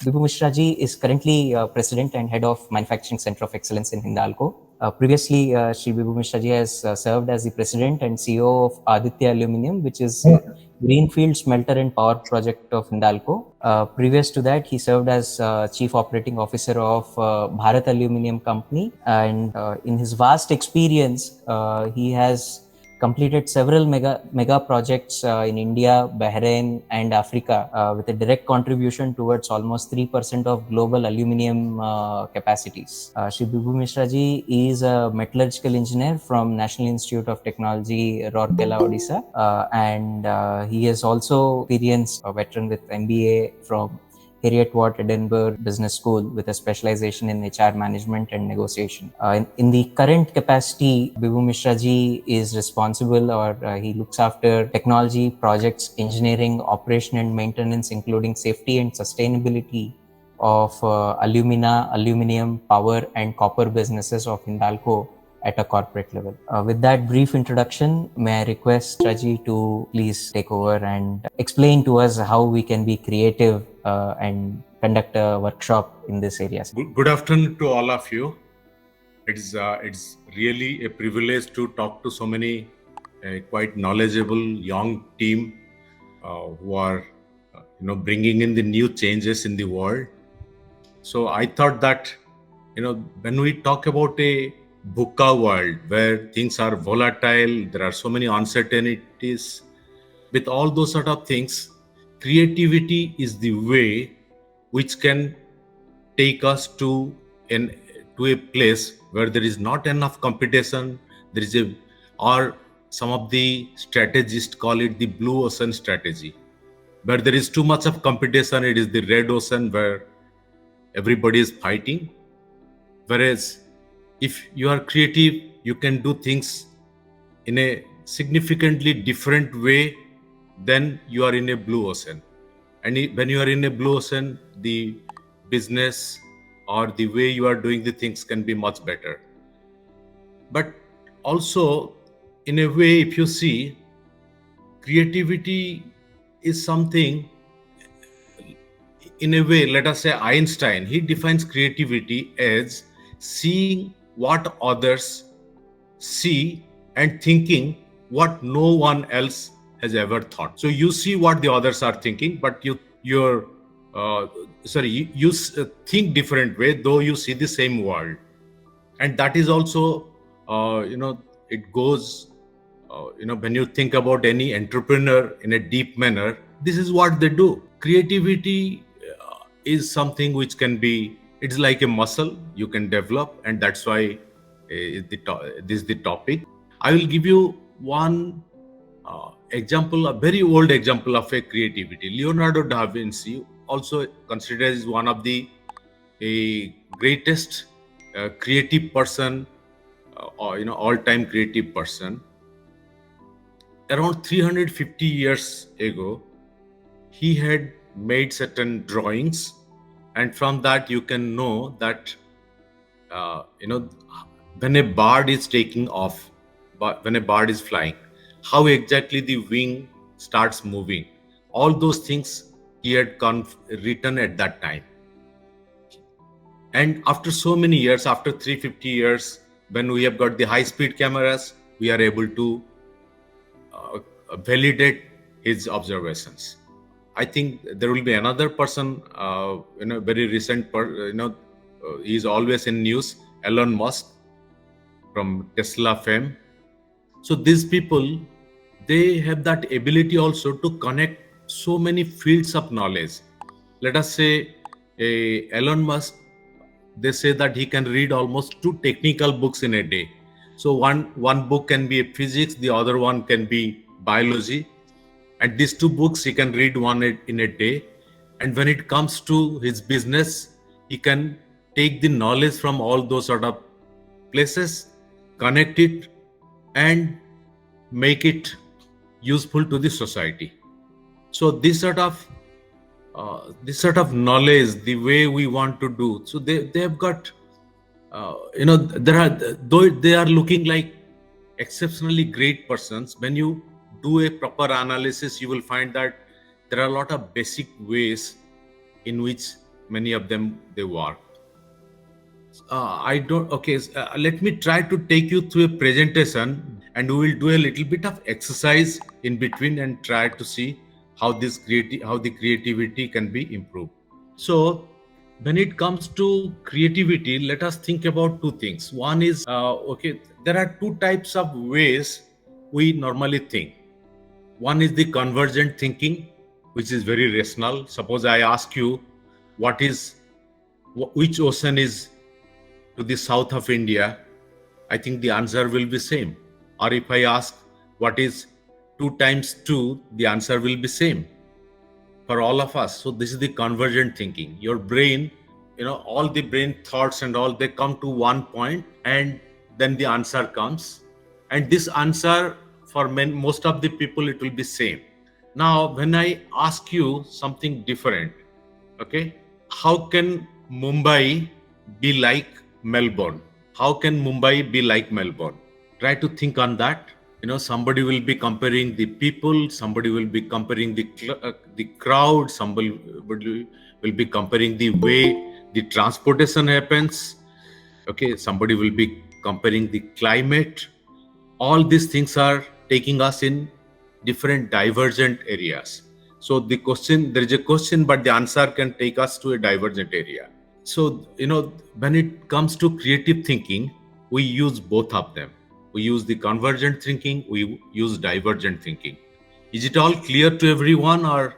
Bibhu Mishra ji is currently President and Head of Manufacturing Center of Excellence in Hindalco. Previously, Shri Bibhu Mishra ji has served as the President and CEO of Aditya Aluminium, which is Greenfield Smelter and Power Project of Hindalco. Previous to that, he served as Chief Operating Officer of Bharat Aluminium Company. And in his vast experience, he has completed several mega projects in India, Bahrain, and Africa, with a direct contribution towards almost 3% of global aluminium capacities. Shri Bibhu Mishra ji is a metallurgical engineer from National Institute of Technology, Rourkela, Odisha, and he is also experienced a veteran with MBA from Heriot Watt Edinburgh Business School with a specialization in HR management and negotiation. In the current capacity, Bibhu Mishra ji is responsible, or he looks after technology, projects, engineering, operation and maintenance, including safety and sustainability of alumina, aluminium, power and copper businesses of Hindalco at a corporate level. With that brief introduction, may I request Raji to please take over and explain to us how we can be creative and conduct a workshop in this area. Good afternoon to all of you. It's really a privilege to talk to so many quite knowledgeable young team who are bringing in the new changes in the world. So I thought that when we talk about a VUCA world where things are volatile, there are so many uncertainties. With all those sort of things, creativity is the way which can take us to a place where there is not enough competition. There is or some of the strategists call it the blue ocean strategy. Where there is too much of competition, it is the red ocean where everybody is fighting. Whereas if you are creative, you can do things in a significantly different way than you are in a blue ocean. And when you are in a blue ocean, the business or the way you are doing the things can be much better. But also, in a way, if you see, creativity is something, in a way, let us say Einstein, he defines creativity as seeing what others see and thinking what no one else has ever thought. So you see what the others are thinking, but you think different way, though you see the same world. And that is also it goes when you think about any entrepreneur in a deep manner, this is what they do. Creativity is something which can be, it's like a muscle you can develop, and that's why this is the topic. I will give you one example, a very old example of a creativity. Leonardo da Vinci, also considered as one of the greatest creative person, all-time creative person. Around 350 years ago, he had made certain drawings, and from that you can know that when a bird is taking off, when a bird is flying, how exactly the wing starts moving. All those things he had written at that time. And after so many years, after 350 years, when we have got the high-speed cameras, we are able to validate his observations. I think there will be another person, very recent, he is always in news, Elon Musk from Tesla fame. So these people, they have that ability also to connect so many fields of knowledge. Let us say Elon Musk, they say that he can read almost 2 technical books in a day. So one book can be physics, the other one can be biology. And these 2 books, he can read one in a day. And when it comes to his business, he can take the knowledge from all those sort of places, connect it, and make it useful to the society. So this sort of knowledge, the way we want to do, so they have got though they are looking like exceptionally great persons, when you do a proper analysis, you will find that there are a lot of basic ways in which many of them they work. I don't. Okay, let me try to take you through a presentation, and we will do a little bit of exercise in between and try to see how the creativity can be improved. So, when it comes to creativity, let us think about two things. One is okay. There are two types of ways we normally think. One is the convergent thinking, which is very rational. Suppose I ask you, what is which ocean is to the south of India, I think the answer will be same. Or if I ask what is 2 times 2, the answer will be same for all of us. So this is the convergent thinking. Your brain, all the brain thoughts and all, they come to one point and then the answer comes. And this answer for most of the people, it will be same. Now, when I ask you something different, okay, how can Mumbai be like Melbourne? How can Mumbai be like Melbourne? Try to think on that. Somebody will be comparing the people, somebody will be comparing the crowd, somebody will be comparing the way the transportation happens. Okay, somebody will be comparing the climate. All these things are taking us in different divergent areas. So there is a question, but the answer can take us to a divergent area. So, when it comes to creative thinking, we use both of them. We use the convergent thinking, we use divergent thinking. Is it all clear to everyone, or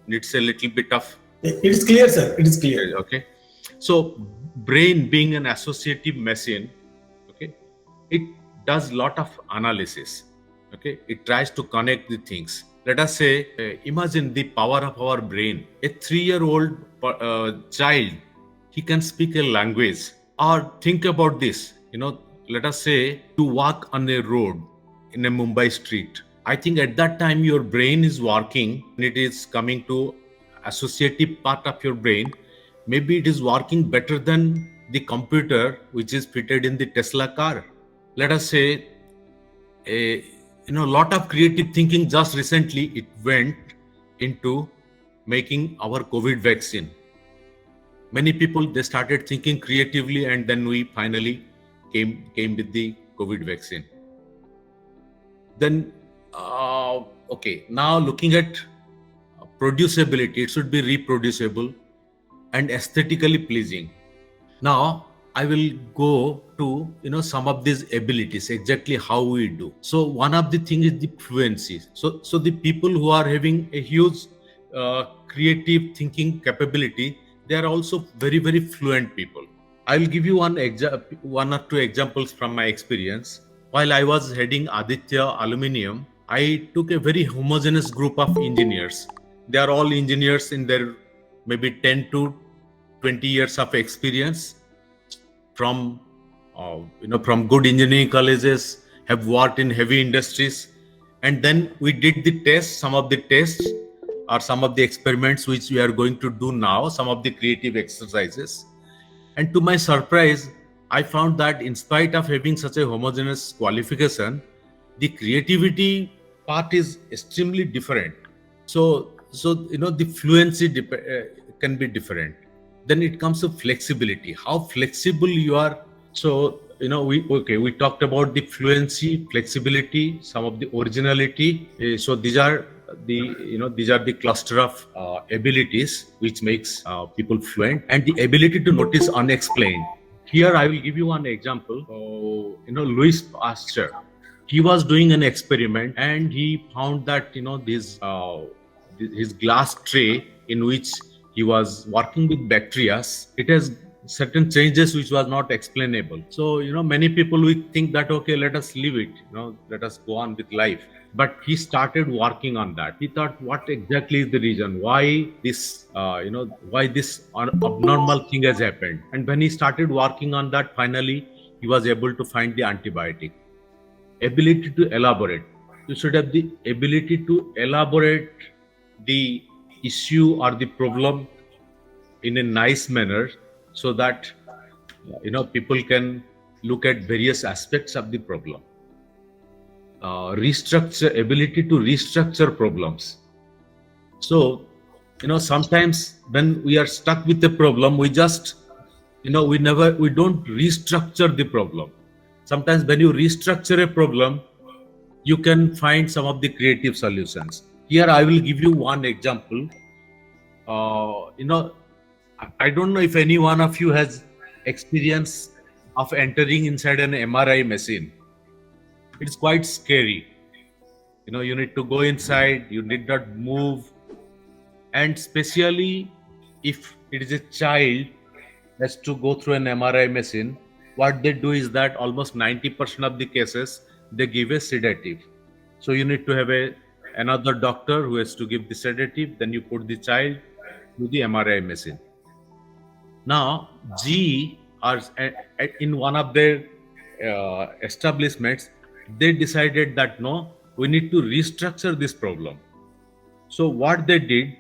it's a little bit of... It is clear, sir. It is clear. Okay. So, brain being an associative machine, okay, it does lot of analysis. Okay, it tries to connect the things. Let us say, imagine the power of our brain. A 3-year-old child, he can speak a language. Or think about this, let us say to walk on a road in a Mumbai street. I think at that time your brain is working and it is coming to associative part of your brain. Maybe it is working better than the computer which is fitted in the Tesla car. Let us say a lot of creative thinking just recently it went into making our COVID vaccine. Many people, they started thinking creatively, and then we finally came with the COVID vaccine. Then okay, now looking at producibility, it should be reproducible and aesthetically pleasing. Now I will go to some of these abilities, exactly how we do. So one of the things is the fluency. So the people who are having a huge creative thinking capability, they are also very, very fluent people. I will give you one or two examples from my experience. While I was heading Aditya Aluminium, I took a very homogeneous group of engineers. They are all engineers in their maybe 10 to 20 years of experience from from good engineering colleges, have worked in heavy industries. And then we did the tests, some of the tests or some of the experiments which we are going to do now, some of the creative exercises. And to my surprise, I found that in spite of having such a homogeneous qualification, the creativity part is extremely different. So the fluency can be different. Then it comes to flexibility, how flexible you are. So we talked about the fluency, flexibility, some of the originality. So these are the cluster of abilities which makes people fluent, and the ability to notice unexplained. Here I will give you one example. Louis Pasteur, he was doing an experiment and he found that this his glass tray in which he was working with bacteria, it has certain changes which was not explainable. So many people will think that okay, let us leave it, let us go on with life. But he started working on that. He thought, what exactly is the reason why this abnormal thing has happened? And when he started working on that, finally he was able to find the antibiotic. Ability to elaborate. You should have the ability to elaborate the issue or the problem in a nice manner, so that people can look at various aspects of the problem. Ability to restructure problems. So Sometimes when we are stuck with a problem, we just, we don't restructure the problem. Sometimes when you restructure a problem, you can find some of the creative solutions. Here, I will give you one example. I don't know if any one of you has experience of entering inside an MRI machine. It's quite scary. You need to go inside, you need not move, and especially if it is a child has to go through an MRI machine, what they do is that almost 90% of the cases they give a sedative. So you need to have another doctor who has to give the sedative, then you put the child to the MRI machine. Now, G are in one of their establishments, they decided that no, we need to restructure this problem. So what they did,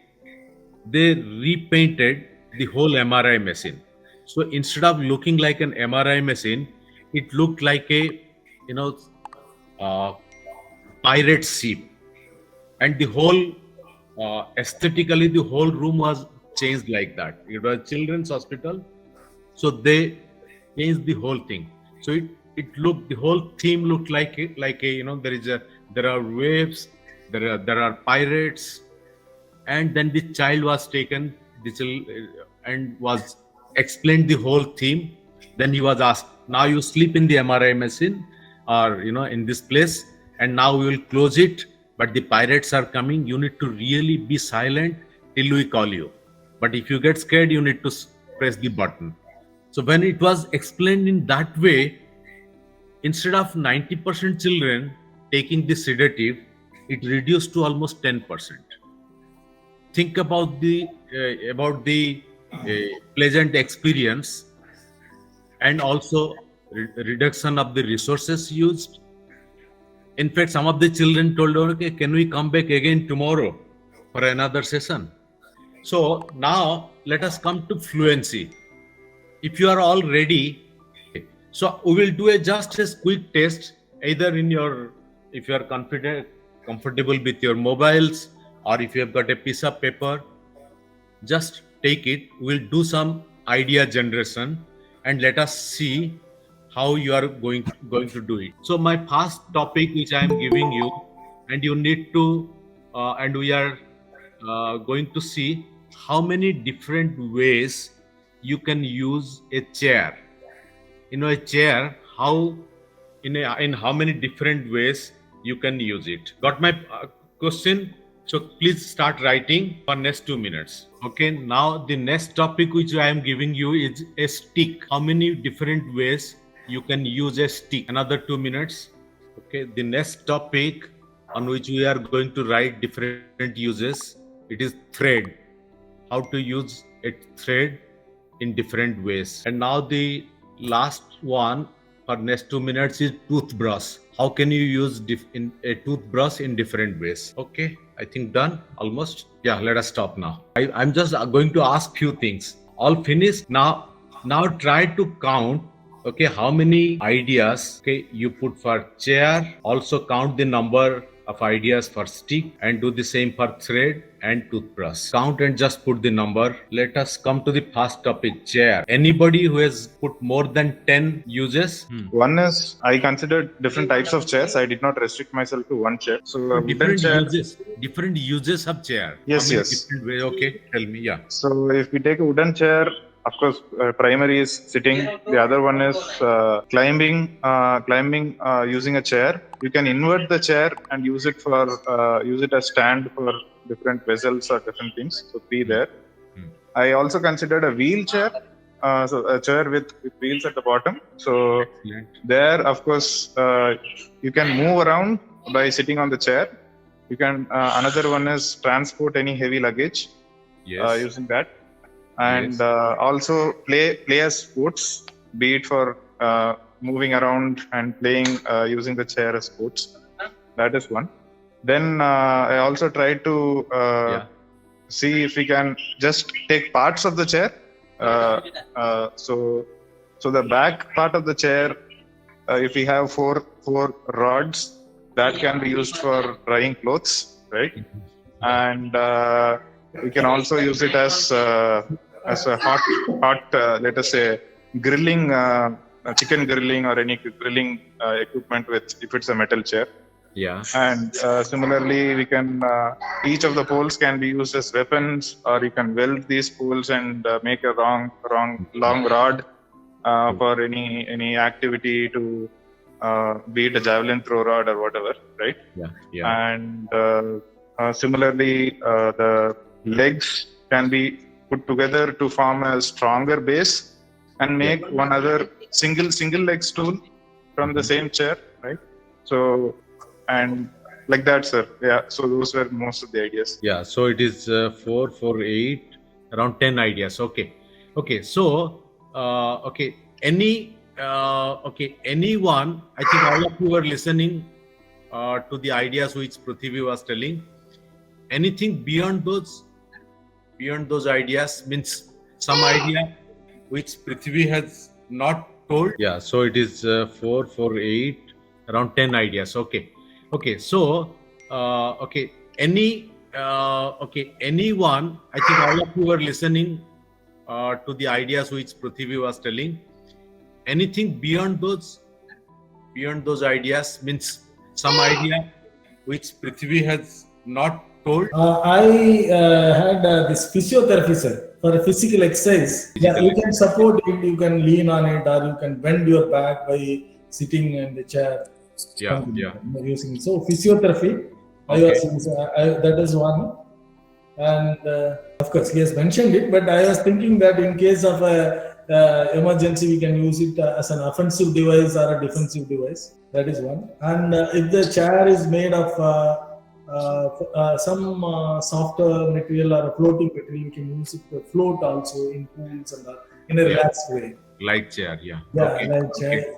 they repainted the whole MRI machine. So instead of looking like an MRI machine, it looked like a uh, pirate ship, and the whole aesthetically the whole room was changed like that. It was a children's hospital, so they changed the whole thing. So it looked, the whole theme looked like a there are waves, there are pirates, and then the child was taken, and was explained the whole theme. Then he was asked, now you sleep in the MRI machine, or in this place, and now we will close it, but the pirates are coming, you need to really be silent till we call you, but if you get scared, you need to press the button. So when it was explained in that way, instead of 90% children taking the sedative, it reduced to almost 10%. Think about the pleasant experience, and also reduction of the resources used. In fact, some of the children told, okay, can we come back again tomorrow for another session? So now let us come to fluency. If you are all ready, so we will do just a quick test, either if you are comfortable with your mobiles, or if you have got a piece of paper, just take it. We'll do some idea generation, and let us see how you are going to do it. So my first topic which I am giving you, and you need to and we are going to see how many different ways you can use a chair. A chair, how in how many different ways you can use it. Got my question? So please start writing for next 2 minutes. Okay, now the next topic which I am giving you is a stick. How many different ways you can use a stick? Another 2 minutes. Okay, the next topic on which we are going to write different uses, it is thread. How to use a thread in different ways. And now the last one for next 2 minutes is toothbrush. How can you use a toothbrush in different ways? Okay, I think done almost. Yeah, let us stop now. I'm just going to ask few things. All finished now. Now try to count. Okay, how many ideas you put for chair? Also count the number of ideas for stick, and do the same for thread and toothbrush. Count and just put the number. Let us come to the first topic, chair. Anybody who has put more than 10 uses? One is, I considered different types of chairs. I did not restrict myself to one chair. So different uses of chair. Yes, How many yes. different ways? Okay, tell me. Yeah. So if we take a wooden chair, of course, primary is sitting. The other one is climbing using a chair. You can invert the chair and use it as stand for different vessels or different things. So 3 there. I also considered a wheelchair. So a chair with wheels at the bottom. So there, of course, you can move around by sitting on the chair. You can. Another one is transport any heavy luggage using that, and also play as sports, be it for moving around and playing using the chair as sports. That is one. Then I also tried to see if we can just take parts of the chair. So the back part of the chair, if we have four rods, that can be used for drying clothes, right? And We can also use it as a hot let us say grilling, chicken grilling or any grilling equipment with, if it's a metal chair. Yeah. And similarly, we can each of the poles can be used as weapons, or you can weld these poles and make a long rod for any activity to be it a javelin throw rod or whatever, right? Yeah. And similarly, the legs can be put together to form a stronger base and make one other single leg stool from the same chair, right? So, and like that, sir. Yeah. So those were most of the ideas. Yeah. So it is 4, 4, 8, around 10 ideas. Okay. So, anyone, I think all of you were listening to the ideas which Prithvi was telling. Anything beyond those ideas, means some idea which Prithvi has not told. Yeah. So it is 4, 4, 8, around 10 ideas. Okay. So, anyone, I think all of you were listening to the ideas which Prithvi was telling. Anything beyond those ideas, means some idea which Prithvi has not told. I had this physiotherapy, sir, for a physical exercise. Yeah, you can support it, you can lean on it, or you can bend your back by sitting in the chair. Yeah. Using so physiotherapy. That is one, and of course he has mentioned it. But I was thinking that in case of a emergency, we can use it as an offensive device or a defensive device. That is one. And if the chair is made of some softer material or a floating material, you can use it to float also in pools and in a relaxed way. Light chair. Yeah. Light chair.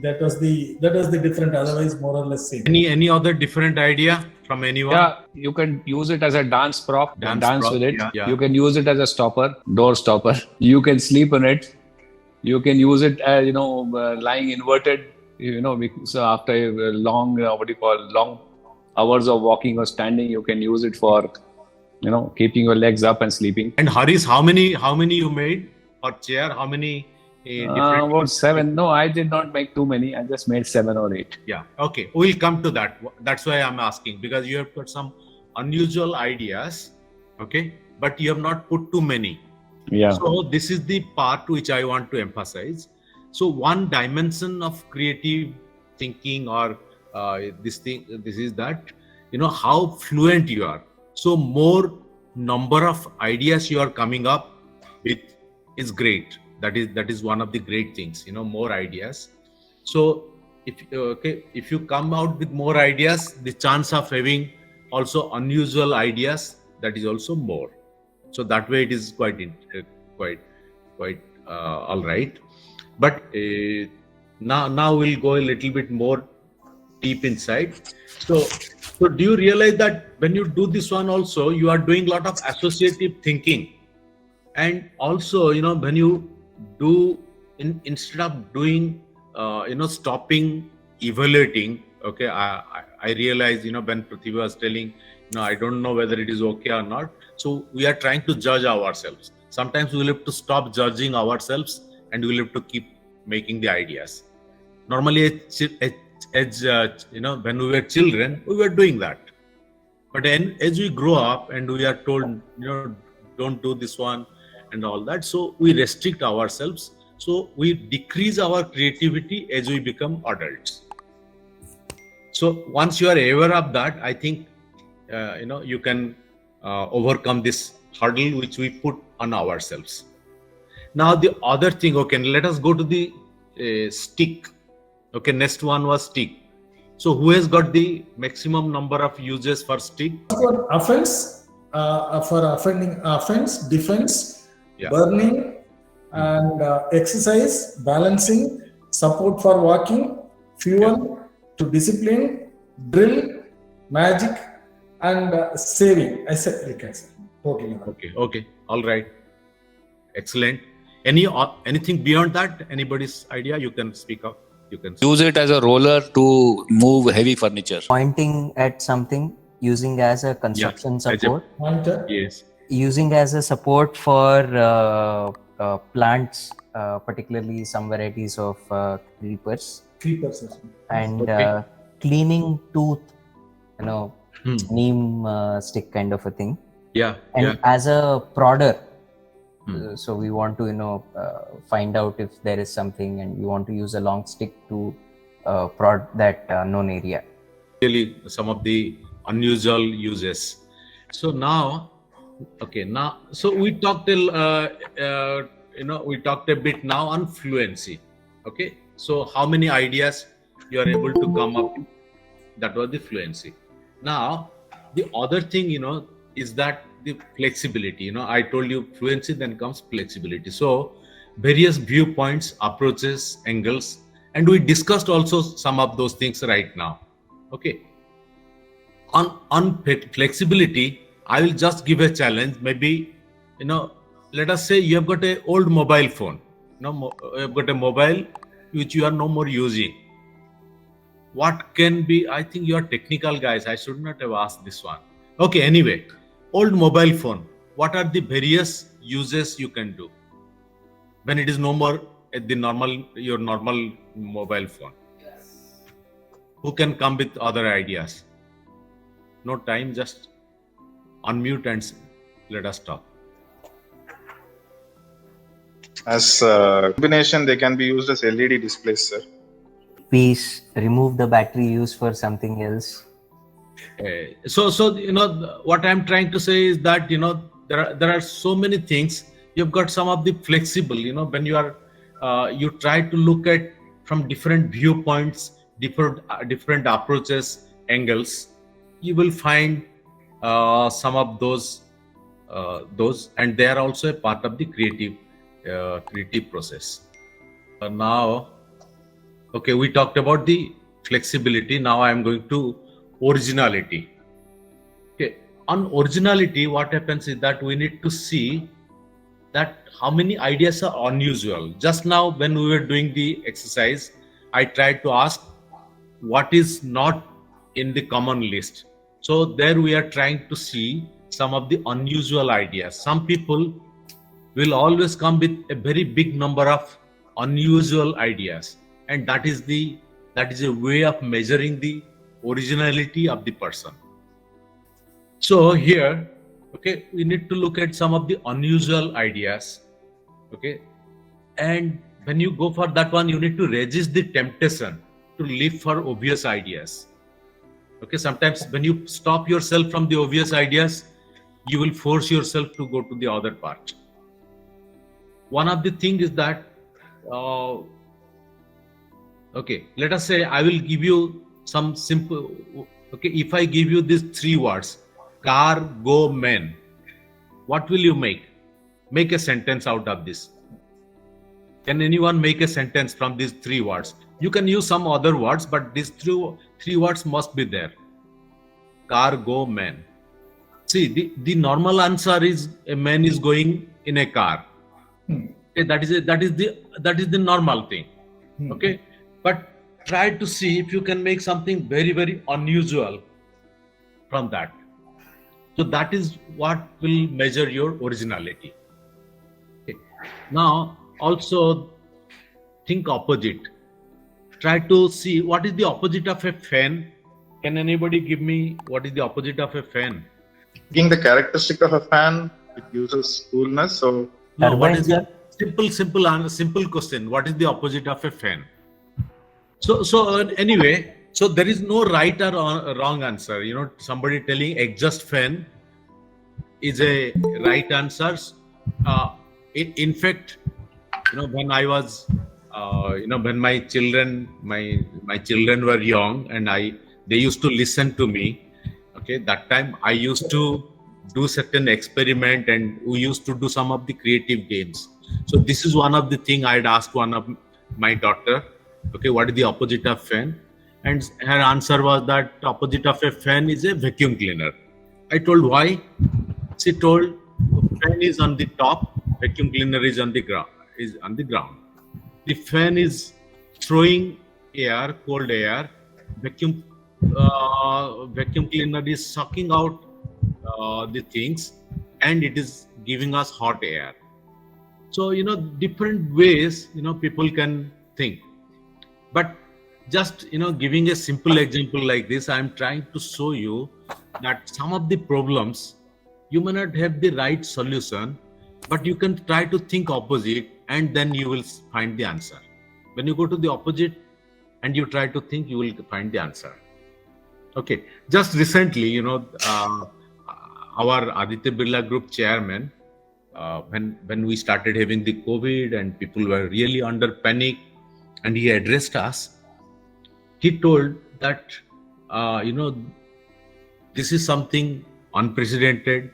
That was the different, otherwise more or less same. Any other different idea from anyone? Yeah, you can use it as a dance prop, dance prop, with it. yeah. You can use it as a stopper, door stopper. You can sleep on it. You can use it as, lying inverted, so after a long, long hours of walking or standing, you can use it for, keeping your legs up and sleeping. And Haris, how many you made for chair? How many? About 7. No, I did not make too many. I just made 7 or 8. Yeah. Okay. We'll come to that. That's why I'm asking, because you have got some unusual ideas. Okay. But you have not put too many. Yeah. So this is the part which I want to emphasize. So one dimension of creative thinking or this is that, how fluent you are. So more number of ideas you are coming up with is great. That is one of the great things, more ideas. So if you come out with more ideas, the chance of having also unusual ideas, that is also more. So that way it is quite all right. But now we'll go a little bit more deep inside. So do you realize that when you do this one also, you are doing a lot of associative thinking, and also when you do instead of doing stopping evaluating. Okay, I realize when Prithvi was telling, I don't know whether it is okay or not. So we are trying to judge ourselves. Sometimes we will have to stop judging ourselves and we will have to keep making the ideas. Normally, as when we were children, we were doing that. But then as we grow up and we are told, don't do this one and all that, so we restrict ourselves. So we decrease our creativity as we become adults. So once you are aware of that, I think you can overcome this hurdle which we put on ourselves. Now the other thing, okay, let us go to the stick. Okay, next one was stick. So who has got the maximum number of uses for stick? For offense, offense, defense, burning, and exercise, balancing, support for walking, fuel, to discipline, drill, magic, and saving. I said totally. Okay, all right, excellent. Anything beyond that? Anybody's idea? You can speak up. You can use it as a roller to move heavy furniture. Pointing at something, using as a construction support. Pointer. Yes. using as a support for plants, particularly some varieties of creepers, and Okay. cleaning tooth, neem stick kind of a thing. Yeah. And Yeah. as a prodder, so we want to find out if there is something, and we want to use a long stick to prod that known area. Really, some of the unusual uses. So now, okay, now, so we talked till, we talked a bit now on fluency. Okay, so how many ideas you are able to come up with? That was the fluency. Now, the other thing, is that the flexibility. I told you fluency, then comes flexibility. So, various viewpoints, approaches, angles, and we discussed also some of those things right now. Okay. On flexibility, I will just give a challenge. Maybe, let us say you have got a old mobile phone. You have got a mobile which you are no more using. What can be? I think you are technical guys. I should not have asked this one. Okay. Anyway, old mobile phone. What are the various uses you can do when it is no more at your normal mobile phone? Who can come with other ideas? No time, just unmute and let us talk. As combination, they can be used as LED displays, sir. Please remove the battery used for something else. So what I'm trying to say is that there are so many things. You've got some of the flexible. When you are you try to look at from different viewpoints, different approaches, angles. You will find some of those, and they are also a part of the creative process. Now, okay, we talked about the flexibility. Now I am going to originality. Okay, on originality, what happens is that we need to see that how many ideas are unusual. Just now, when we were doing the exercise, I tried to ask what is not in the common list. So there we are trying to see some of the unusual ideas. Some people will always come with a very big number of unusual ideas, and that is a way of measuring the originality of the person. So here, okay, we need to look at some of the unusual ideas. Okay, and when you go for that one, you need to resist the temptation to live for obvious ideas. Okay, sometimes when you stop yourself from the obvious ideas, you will force yourself to go to the other part. One of the things is that, okay, let us say I will give you some simple, okay, if I give you these 3 words, car, go, man, what will you make? Make a sentence out of this. Can anyone make a sentence from these 3 words? You can use some other words, but these 3 words must be there. Car, go, man. See, the normal answer is a man is going in a car. Okay, that is the normal thing. Okay, but try to see if you can make something very, very unusual from that. So that is what will measure your originality. Okay. Now also think opposite. Try to see what is the opposite of a fan. Can anybody give me what is the opposite of a fan? Being the characteristic of a fan, it uses coolness. So no, what is the simple question? What is the opposite of a fan? So anyway, so there is no right or wrong answer. Somebody telling exhaust fan is a right answer. In fact, when I was, when my children were young, and they used to listen to me. Okay, that time I used to do certain experiment, and we used to do some of the creative games. So this is one of the thing I'd asked one of my daughter. Okay, what is the opposite of fan? And her answer was that opposite of a fan is a vacuum cleaner. I told why. She told fan is on the top, vacuum cleaner is on the ground. The fan is throwing air, cold air. Vacuum cleaner is sucking out the things, and it is giving us hot air. So, different ways, people can think. But just, giving a simple example like this, I'm trying to show you that some of the problems, you may not have the right solution, but you can try to think opposite and then you will find the answer. When you go to the opposite and you try to think, you will find the answer. Okay. Just recently, our Aditya Birla Group chairman, when we started having the COVID and people were really under panic, and he addressed us, he told that, this is something unprecedented.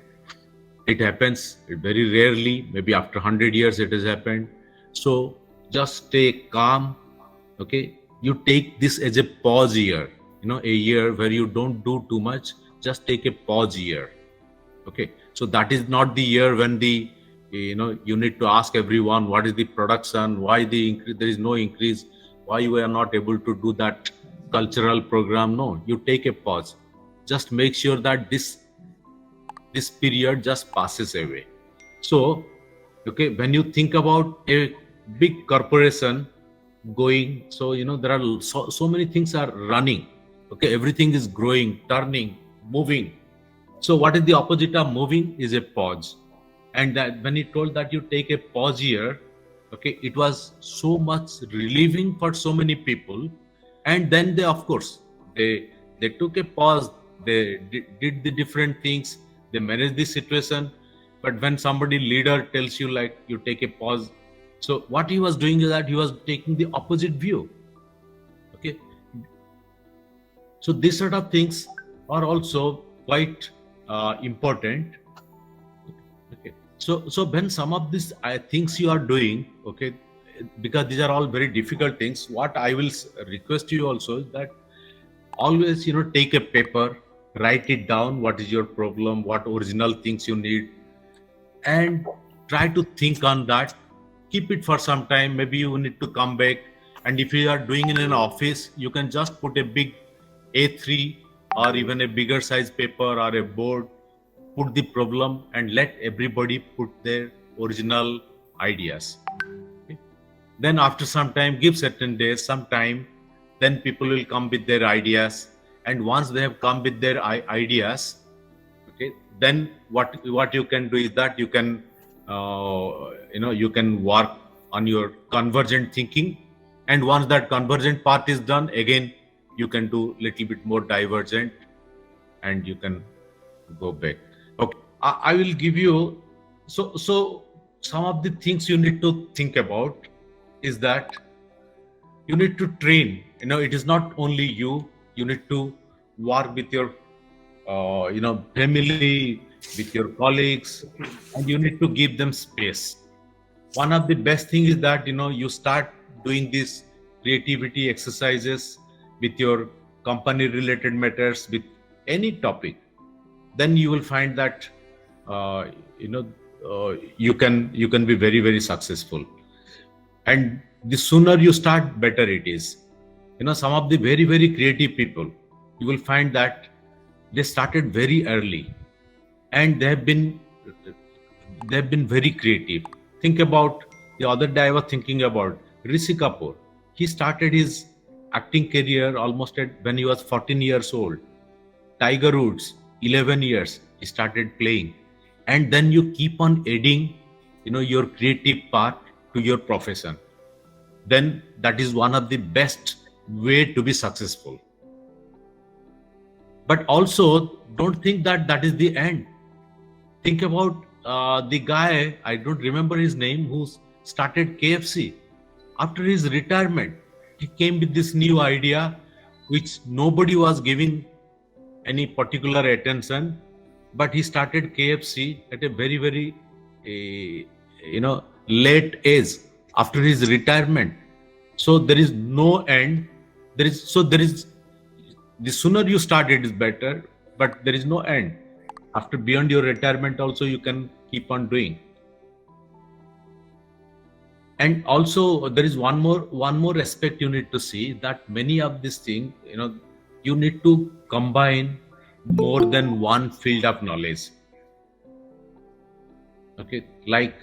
It happens very rarely. Maybe after 100 years it has happened. So just stay calm. Okay. You take this as a pause year, a year where you don't do too much. Just take a pause year. Okay. So that is not the year when you need to ask everyone what is the production, why there is no increase, why you are not able to do that cultural program. No, you take a pause. Just make sure that this period just passes away. So, okay, when you think about a big corporation going, so there are so many things are running. Okay, everything is growing, turning, moving. So what is the opposite of moving is a pause. And that when he told that you take a pause here, okay, it was so much relieving for so many people. And then they, of course, they took a pause. They did the different things. They managed the situation. But when somebody leader tells you like you take a pause, so what he was doing is that he was taking the opposite view. Okay. So these sort of things are also quite important. Okay. So when some of these things you are doing, okay, because these are all very difficult things, what I will request you also is that always, take a paper, write it down, what is your problem, what original things you need, and try to think on that. Keep it for some time. Maybe you need to come back. And if you are doing in an office, you can just put a big A3 or even a bigger size paper or a board, put the problem and let everybody put their original ideas. Okay? Then after some time, give certain days, some time, then people will come with their ideas. And once they have come with their ideas, okay, then what you can do is that you can, you can work on your convergent thinking. And once that convergent part is done, again, you can do little bit more divergent and you can go back. Okay, I will give you, so some of the things you need to think about is that you need to train. It is not only you need to work with your, family, with your colleagues, and you need to give them space. One of the best things is that, you start doing these creativity exercises with your company related matters, with any topic. Then you will find that, you can be very, very successful. And the sooner you start, better it is. Some of the very, very creative people, you will find that they started very early and they have been very creative. Think about the other day I was thinking about Rishi Kapoor. He started his acting career almost when he was 14 years old. Tiger Woods, 11 years, he started playing. And then you keep on adding, your creative part to your profession. Then that is one of the best way to be successful. But also, don't think that that is the end. Think about the guy, I don't remember his name, who started KFC. After his retirement, he came with this new idea, which nobody was giving any particular attention, but he started KFC at a very, very, late age after his retirement. So there is no end. The sooner you start, it is better, but there is no end. After beyond your retirement also, you can keep on doing. And also there is one more aspect you need to see, that many of these things, you need to combine more than one field of knowledge. Okay, like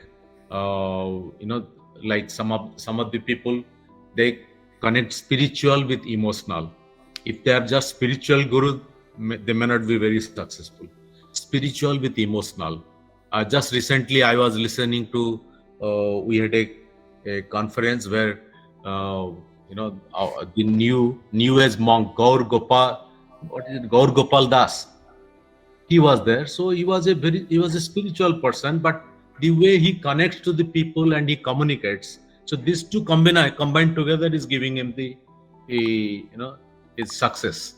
like some of the people, they connect spiritual with emotional. If they are just spiritual guru, they may not be very successful. Spiritual with emotional. Just recently I was listening to, we had a conference where the new age monk Gaur Gopal, what is it, Gaur Gopal Das, he was there. So he was a spiritual person, but the way he connects to the people and he communicates, so these two combined together is giving him his success.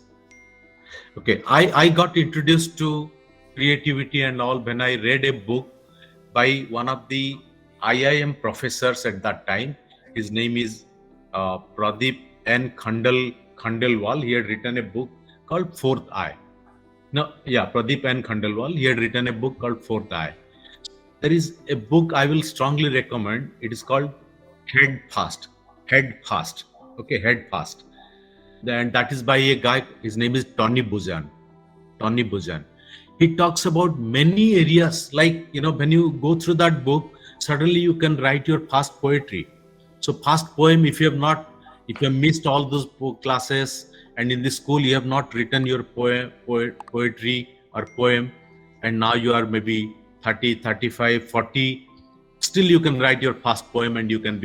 Okay, I got introduced to creativity and all when I read a book by one of the IIM professors at that time. His name is Pradeep N. Khandelwal. He had written a book called Fourth Eye. No, yeah, Pradeep N. Khandelwal. He had written a book called Fourth Eye. There is a book I will strongly recommend. It is called Head Fast. Head Fast. Okay, Head Fast. And that is by a guy. His name is Tony Buzan. Tony Buzan. He talks about many areas. Like, when you go through that book, suddenly you can write your fast poetry. So fast poem, if you have missed all those classes, and in the school you have not written your poetry or poem, and now you are maybe 30, 35, 40, still you can write your fast poem and you can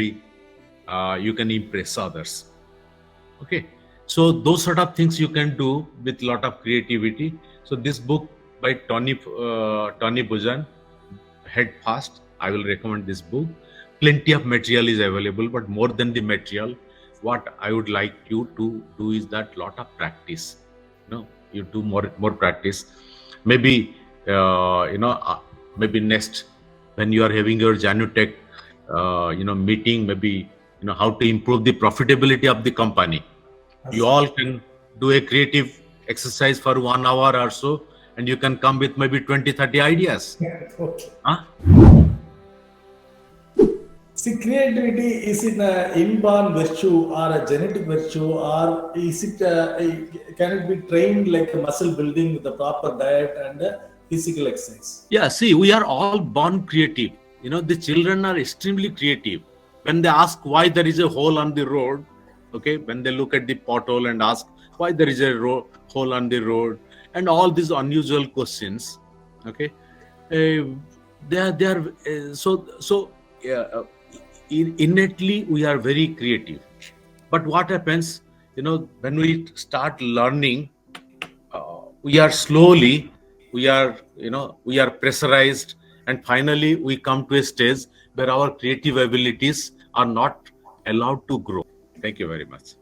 impress others. Okay, so those sort of things you can do with lot of creativity. So this book by Tony Buzan, Head Fast, I will recommend this book. Plenty of material is available, but more than the material, what I would like you to do is that lot of practice. You do more practice. Maybe maybe next, when you are having your JanyuTech meeting, maybe how to improve the profitability of the company. You all can do a creative exercise for 1 hour or so, and you can come with maybe 20-30 ideas. Okay. Huh? See, creativity, is it an inborn virtue or a genetic virtue, or is it can it be trained like a muscle building with the proper diet and physical exercise? Yeah, see, we are all born creative. The children are extremely creative. When they ask why there is a hole on the road, okay, when they look at the pothole and ask why there is a hole on the road, and all these unusual questions, okay, they are innately we are very creative. But what happens, when we start learning, we are slowly, we are pressurized, and finally we come to a stage where our creative abilities are not allowed to grow. Thank you very much.